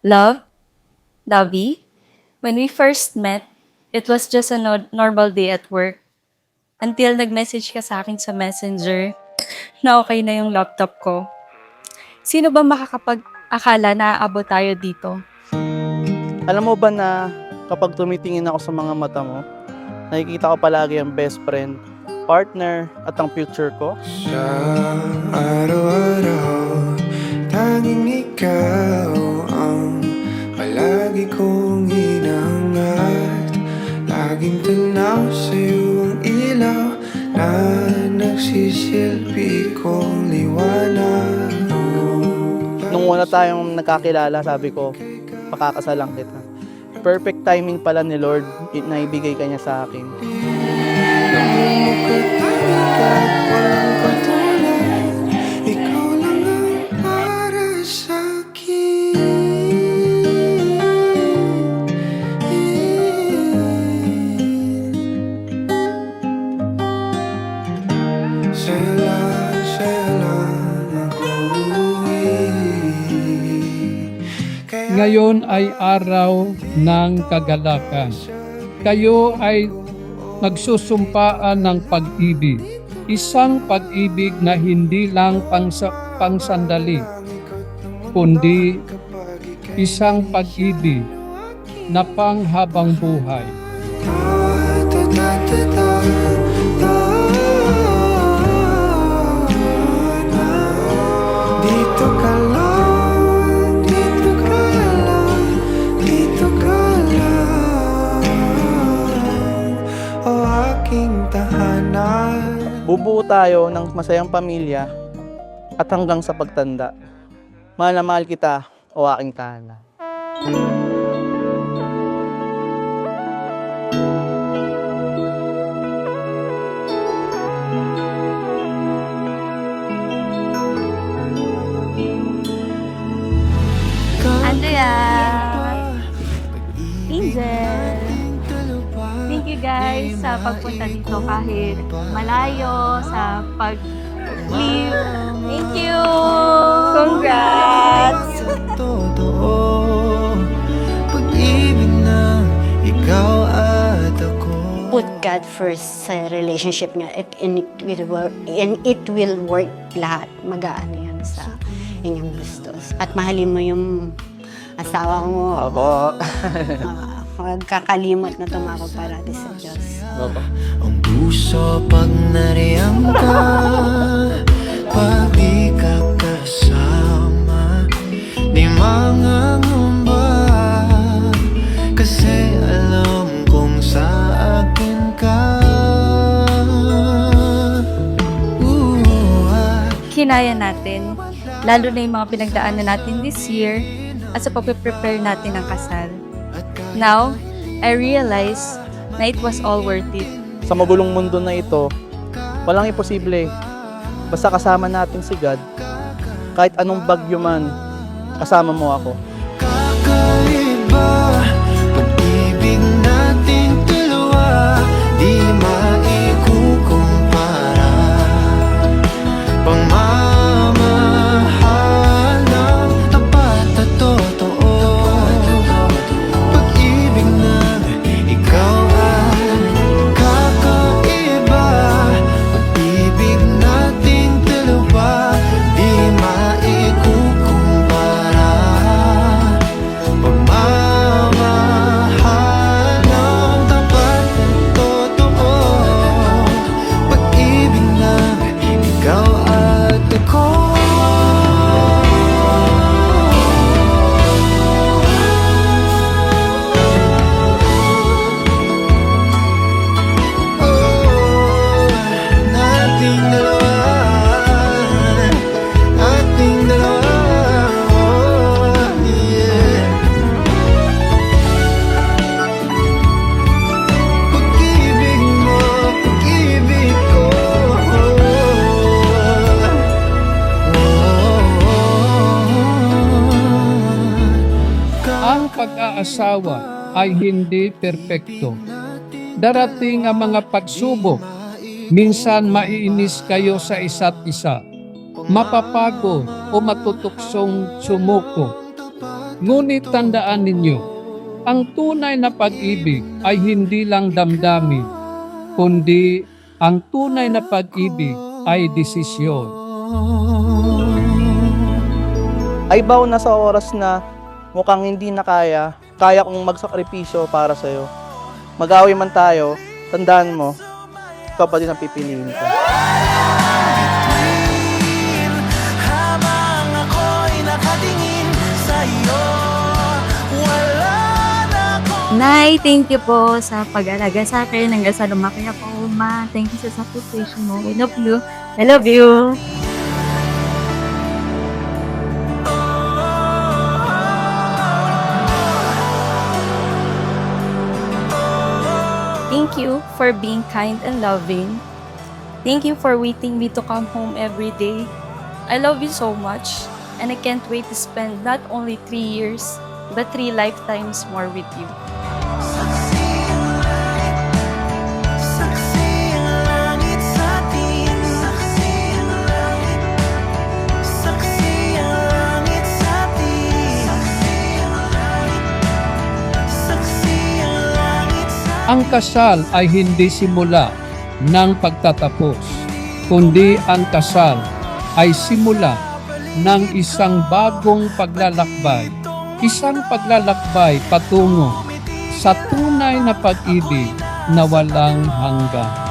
Love, Lovey, when we first met, it was just a normal day at work. Until nag-message ka sa akin sa messenger na okay na yung laptop ko. Sino ba makakapag-akala na aabot tayo dito? Alam mo ba na kapag tumitingin ako sa mga mata mo, nakikita ko palagi ang best friend, partner, at ang future ko? Sa araw-araw, tanging ikaw ang palagi kong hinangat. Laging tanaw sa'yo ang ilaw na nagsisilbi kong liwanag. Nung una tayong nagkakilala, sabi ko, pakakasalan kita. Perfect timing pala ni Lord na ibigay ka niya sa akin. Ikaw lang ang para sa'kin. Sa'yo lang ako Ngayon ay araw ng kagalakan. Kayo ay magsusumpaan ng pag-ibig. Isang pag-ibig na hindi lang pangsandali, kundi isang pag-ibig na panghabang buhay. Dito ka lang, dito ka lang, dito ka lang, o aking tahanan. Bubuo tayo ng masayang pamilya at hanggang sa pagtanda. Mahal na mahal kita, o aking tahanan. Andrea! Angel! Thank you guys sa pagpunta dito kahit malayo, sa pag-leave. Thank you! Congrats! Totoo, pag-ibig na ikaw at ako. Put God first sa relationship niya and it will work lahat. Magaan yan sa inyong gustos. At mahalin mo yung asawa mo. Opo. Huwag kakalimot na tumawag parati sa Diyos. Opo. Ang puso pag nariyang ka, pag di ka kasama, di mangangamba, kasi alam kong sa akin ka. Kinaya natin, lalo na yung mga pinagdaanan natin this year at sa pag-prepare natin ng kasal. Now, I realize na it was all worth it. Sa magulong mundo na ito, walang imposible. Basta kasama natin si God, kahit anong bagyo man, kasama mo ako. Kakaiba, pag-ibig nating dalawa, di maikukumpara. Pagmamahal ng tapat at totoo, pag-ibig na ikaw ay kakaiba. Pag-ibig nating dalawa, di maikukumpara. Pagmamahal ng tapat at totoo, pag-ibig na ikaw at ako. Nating dalawa, nating dalawa, yeah. Pag-ibig mo, pag-ibig ko. Ang pag-aasawa ay hindi perpekto. Darating ang mga pagsubok. Minsan maiinis kayo sa isa't isa. Mapapagod o matutuksong sumuko. Ngunit tandaan ninyo, ang tunay na pag-ibig ay hindi lang damdamin, kundi ang tunay na pag-ibig ay desisyon. Ay baw na sa oras na mukhang hindi na kaya kong magsakripisyo para sa'yo. Mag-away man tayo, tandaan mo, ikaw pa din ang pipiliin ko. Habang ako'y nakatingin sa'yo, wala na akong Nay, thank you po sa pag-alaga sa akin. Hanggang sa lumaki ako, Ma. Thank you sa sacrifice mo. I love you. I love you. Thank you for being kind and loving. Thank you for waiting me to come home every day. I love you so much, and I can't wait to spend not only 3 years, but 3 lifetimes more with you. saksi ang langit sa atin. Saksi ang langit. Saksi ang langit sa atin. Saksi ang langit. Saksi ang langit sa Ang kasal ay hindi simula ng pagtatapos, kundi ang kasal ay simula ng isang bagong paglalakbay. Isang paglalakbay patungo sa tunay na pag-ibig na walang hanggan.